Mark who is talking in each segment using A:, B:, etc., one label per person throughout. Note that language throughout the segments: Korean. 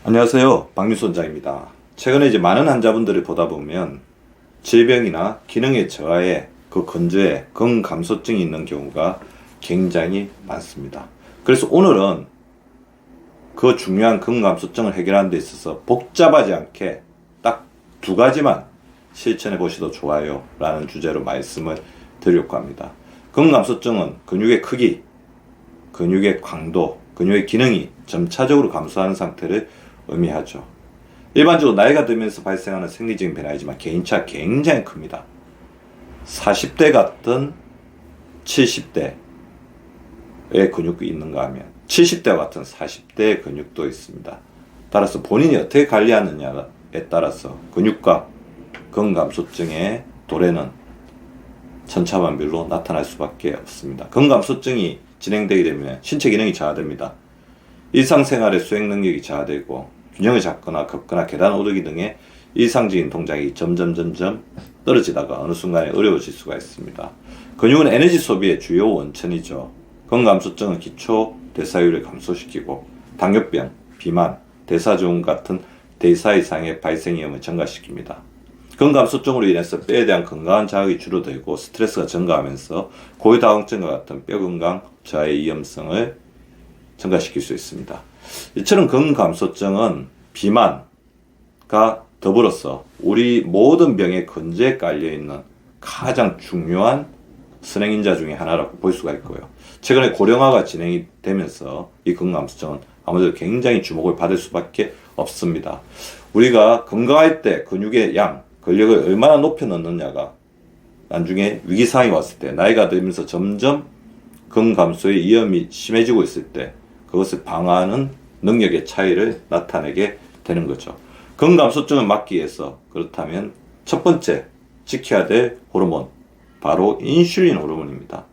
A: 안녕하세요. 박민수 원장입니다. 최근에 많은 환자분들을 보다 보면 질병이나 기능의 저하에 근저에 근감소증이 있는 경우가 굉장히 많습니다. 그래서 오늘은 그 중요한 근감소증을 해결하는 데 있어서 복잡하지 않게 딱 두 가지만 실천해 보셔도 좋아요 라는 주제로 말씀을 드리려고 합니다. 근감소증은 근육의 크기, 근육의 강도, 근육의 기능이 점차적으로 감소하는 상태를 의미하죠. 일반적으로 나이가 들면서 발생하는 생리적인 변화이지만 개인차가 굉장히 큽니다. 40대 같은 70대의 근육이 있는가 하면 70대 같은 40대의 근육도 있습니다. 따라서 본인이 어떻게 관리하느냐에 따라서 근육과 근감소증의 도래는 천차만별로 나타날 수밖에 없습니다. 근감소증이 진행되게 되면 신체 기능이 저하됩니다. 일상생활의 수행 능력이 저하되고 균형을 잡거나 걷거나 계단 오르기 등의 일상적인 동작이 점점 떨어지다가 어느 순간에 어려워질 수가 있습니다. 근육은 에너지 소비의 주요 원천이죠. 근감소증은 기초 대사율을 감소시키고 당뇨병, 비만, 대사증후 같은 대사 이상의 발생 위험을 증가시킵니다. 근감소증으로 인해서 뼈에 대한 건강한 자극이 줄어들고 스트레스가 증가하면서 고유다공증과 같은 뼈 건강 저하의 위험성을 증가시킬 수 있습니다. 이처럼 근감소증은 비만과 더불어서 우리 모든 병의 근저에 깔려있는 가장 중요한 선행인자 중에 하나라고 볼 수가 있고요. 최근에 고령화가 진행이 되면서 이 근감소증은 아무래도 굉장히 주목을 받을 수밖에 없습니다. 우리가 건강할 때 근육의 양, 근력을 얼마나 높여 넣느냐가 나중에 위기상황이 왔을 때 나이가 들면서 점점 근감소의 위험이 심해지고 있을 때 그것을 방어하는 능력의 차이를 나타내게 되는 거죠. 근감소증을 막기 위해서 그렇다면 첫 번째 지켜야 될 호르몬 바로 인슐린 호르몬입니다.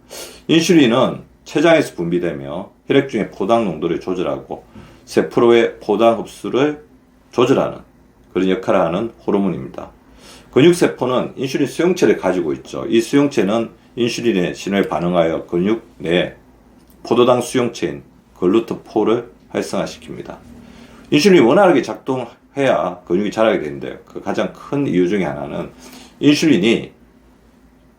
A: 인슐린은 췌장에서 분비되며 혈액 중의 포당 농도를 조절하고 세포의 포당 흡수를 조절하는 그런 역할을 하는 호르몬입니다. 근육세포는 인슐린 수용체를 가지고 있죠. 이 수용체는 인슐린의 신호에 반응하여 근육 내에 포도당 수용체인 글루트포를 활성화시킵니다. 인슐린이 원활하게 작동해야 근육이 자라게 되는데요. 그 가장 큰 이유 중에 하나는 인슐린이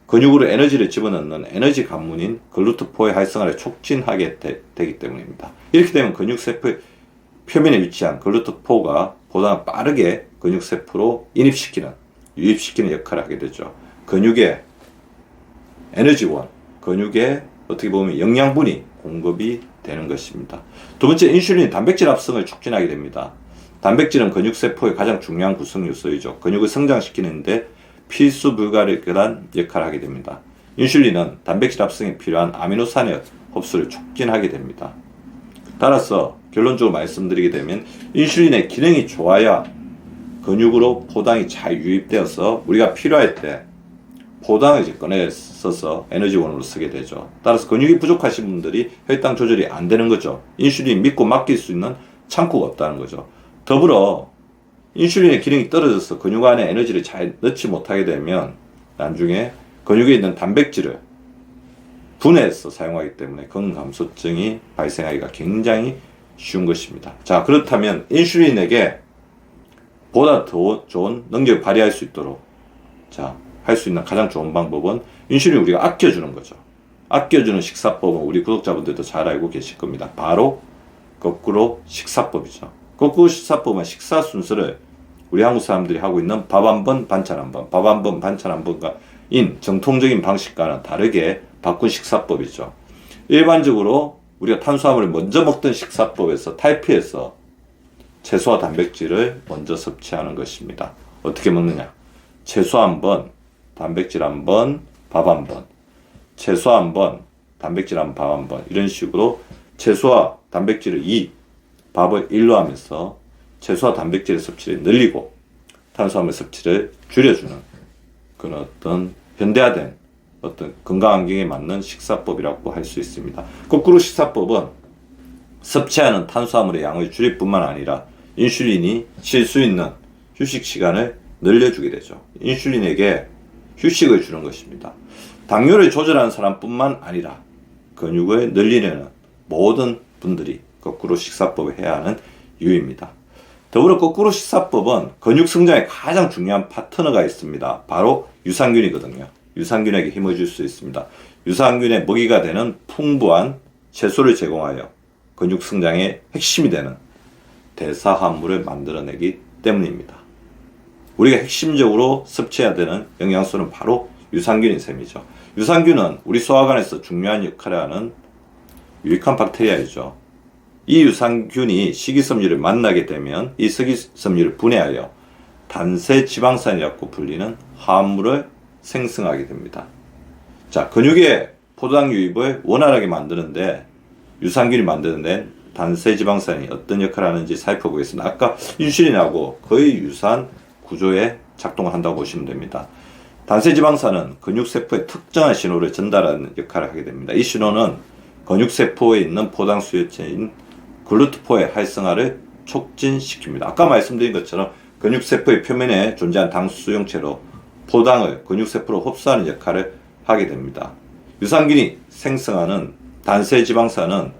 A: 근육으로 에너지를 집어넣는 에너지 관문인 글루트포의 활성화를 촉진하게 되기 때문입니다. 이렇게 되면 근육세포의 표면에 위치한 글루트포가 보다 빠르게 근육세포로 유입시키는 역할을 하게 되죠. 근육의 에너지원, 근육의 어떻게 보면 영양분이 공급이 되는 것입니다. 두 번째, 인슐린이 단백질 합성을 촉진하게 됩니다. 단백질은 근육세포의 가장 중요한 구성 요소이죠. 근육을 성장시키는데 필수 불가결한 역할을 하게 됩니다. 인슐린은 단백질 합성에 필요한 아미노산의 흡수를 촉진하게 됩니다. 따라서 결론적으로 말씀드리게 되면 인슐린의 기능이 좋아야 근육으로 포당이 잘 유입되어서 우리가 필요할 때 포당을 꺼내 써서 에너지원으로 쓰게 되죠. 따라서 근육이 부족하신 분들이 혈당 조절이 안 되는 거죠. 인슐린 믿고 맡길 수 있는 창구가 없다는 거죠. 더불어 인슐린의 기능이 떨어져서 근육 안에 에너지를 잘 넣지 못하게 되면 나중에 근육에 있는 단백질을 분해해서 사용하기 때문에 근감소증이 발생하기가 굉장히 쉬운 것입니다. 자, 그렇다면 인슐린에게 보다 더 좋은 능력을 발휘할 수 있도록 할 수 있는 가장 좋은 방법은 인슐린을 우리가 아껴주는 거죠. 아껴주는 식사법은 우리 구독자분들도 잘 알고 계실 겁니다. 바로 거꾸로 식사법이죠. 거꾸로 식사법은 식사 순서를 우리 한국 사람들이 하고 있는 밥 한 번, 반찬 한 번, 밥 한 번, 반찬 한 번인 정통적인 방식과는 다르게 바꾼 식사법이죠. 일반적으로 우리가 탄수화물을 먼저 먹던 식사법에서 탈피해서 채소와 단백질을 먼저 섭취하는 것입니다. 어떻게 먹느냐? 채소 한 번, 단백질 한 번, 밥 한 번. 채소 한 번, 단백질 한 번, 밥 한 번. 이런 식으로 채소와 단백질을 2, 밥을 1로 하면서 채소와 단백질의 섭취를 늘리고 탄수화물 섭취를 줄여주는 그런 어떤 현대화된 어떤 건강 환경에 맞는 식사법이라고 할 수 있습니다. 거꾸로 식사법은 섭취하는 탄수화물의 양을 줄일 뿐만 아니라 인슐린이 쉴 수 있는 휴식 시간을 늘려주게 되죠. 인슐린에게 휴식을 주는 것입니다. 당뇨를 조절하는 사람뿐만 아니라 근육을 늘리려는 모든 분들이 거꾸로 식사법을 해야 하는 이유입니다. 더불어 거꾸로 식사법은 근육 성장에 가장 중요한 파트너가 있습니다. 바로 유산균이거든요. 유산균에게 힘을 줄 수 있습니다. 유산균의 먹이가 되는 풍부한 채소를 제공하여 근육 성장의 핵심이 되는 대사화물을 만들어내기 때문입니다. 우리가 핵심적으로 섭취해야 되는 영양소는 바로 유산균인 셈이죠. 유산균은 우리 소화관에서 중요한 역할을 하는 유익한 박테리아이죠. 이 유산균이 식이섬유를 만나게 되면 이 식이섬유를 분해하여 단세지방산이라고 불리는 화합물을 생성하게 됩니다. 자, 근육의 포도당 유입을 원활하게 만드는데 유산균이 만드는 단세지방산이 어떤 역할을 하는지 살펴보겠습니다. 아까 인슐린하고 거의 유사한 구조의 작동을 한다고 보시면 됩니다. 단세지방산은 근육세포에 특정한 신호를 전달하는 역할을 하게 됩니다. 이 신호는 근육세포에 있는 포당 수용체인 글루트포의 활성화를 촉진시킵니다. 아까 말씀드린 것처럼 근육세포의 표면에 존재한 당 수용체로 포당을 근육세포로 흡수하는 역할을 하게 됩니다. 유산균이 생성하는 단세지방산은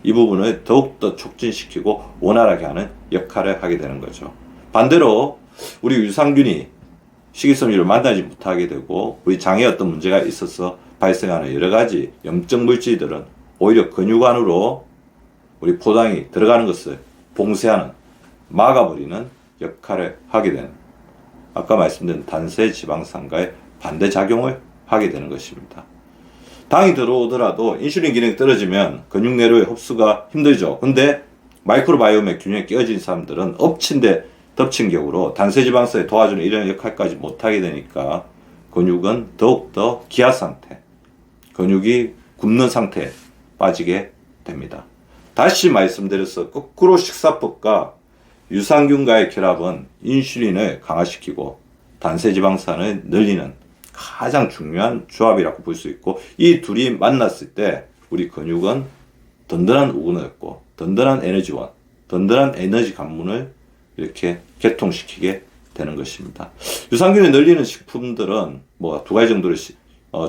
A: 이 부분을 더욱더 촉진시키고 원활하게 하는 역할을 하게 되는 거죠. 반대로 우리 유산균이 식이섬유를 만나지 못하게 되고 우리 장에 어떤 문제가 있어서 발생하는 여러 가지 염증 물질들은 오히려 근육 안으로 우리 포당이 들어가는 것을 봉쇄하는, 막아버리는 역할을 하게 되는, 아까 말씀드린 단세지방산과의 반대작용을 하게 되는 것입니다. 당이 들어오더라도 인슐린 기능이 떨어지면 근육 내로의 흡수가 힘들죠. 근데 마이크로바이옴의 균형이 깨어진 사람들은 엎친 데 덮친 격으로 단세지방산에 도와주는 이런 역할까지 못하게 되니까 근육은 더욱더 기아 상태, 근육이 굽는 상태에 빠지게 됩니다. 다시 말씀드려서 거꾸로 식사법과 유산균과의 결합은 인슐린을 강화시키고 단세지방산을 늘리는 가장 중요한 조합이라고 볼 수 있고, 이 둘이 만났을 때 우리 근육은 든든한 우근을 얻고 든든한 에너지원, 든든한 에너지 관문을 이렇게 개통시키게 되는 것입니다. 유산균을 늘리는 식품들은 뭐 두 가지 정도를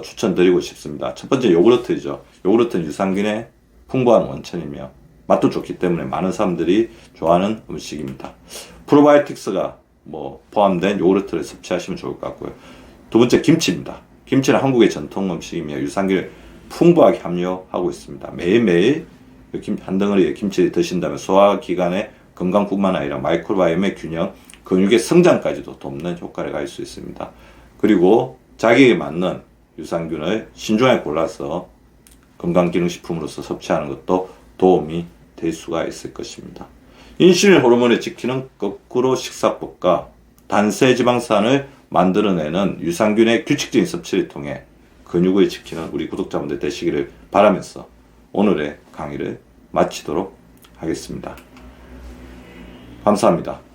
A: 추천드리고 싶습니다. 첫 번째 요구르트죠. 요구르트는 유산균의 풍부한 원천이며 맛도 좋기 때문에 많은 사람들이 좋아하는 음식입니다. 프로바이오틱스가 포함된 요구르트를 섭취하시면 좋을 것 같고요. 두 번째 김치입니다. 김치는 한국의 전통 음식이며 유산균을 풍부하게 함유하고 있습니다. 매일매일 한 덩어리의 김치를 드신다면 소화기관의 건강뿐만 아니라 마이크로바이옴의 균형, 근육의 성장까지도 돕는 효과를 가질 수 있습니다. 그리고 자기에게 맞는 유산균을 신중하게 골라서 건강기능식품으로서 섭취하는 것도 도움이 될 수가 있을 것입니다. 인슐린 호르몬을 지키는 거꾸로 식사법과 단세지방산을 만들어내는 유산균의 규칙적인 섭취를 통해 근육을 지키는 우리 구독자분들 되시기를 바라면서 오늘의 강의를 마치도록 하겠습니다. 감사합니다.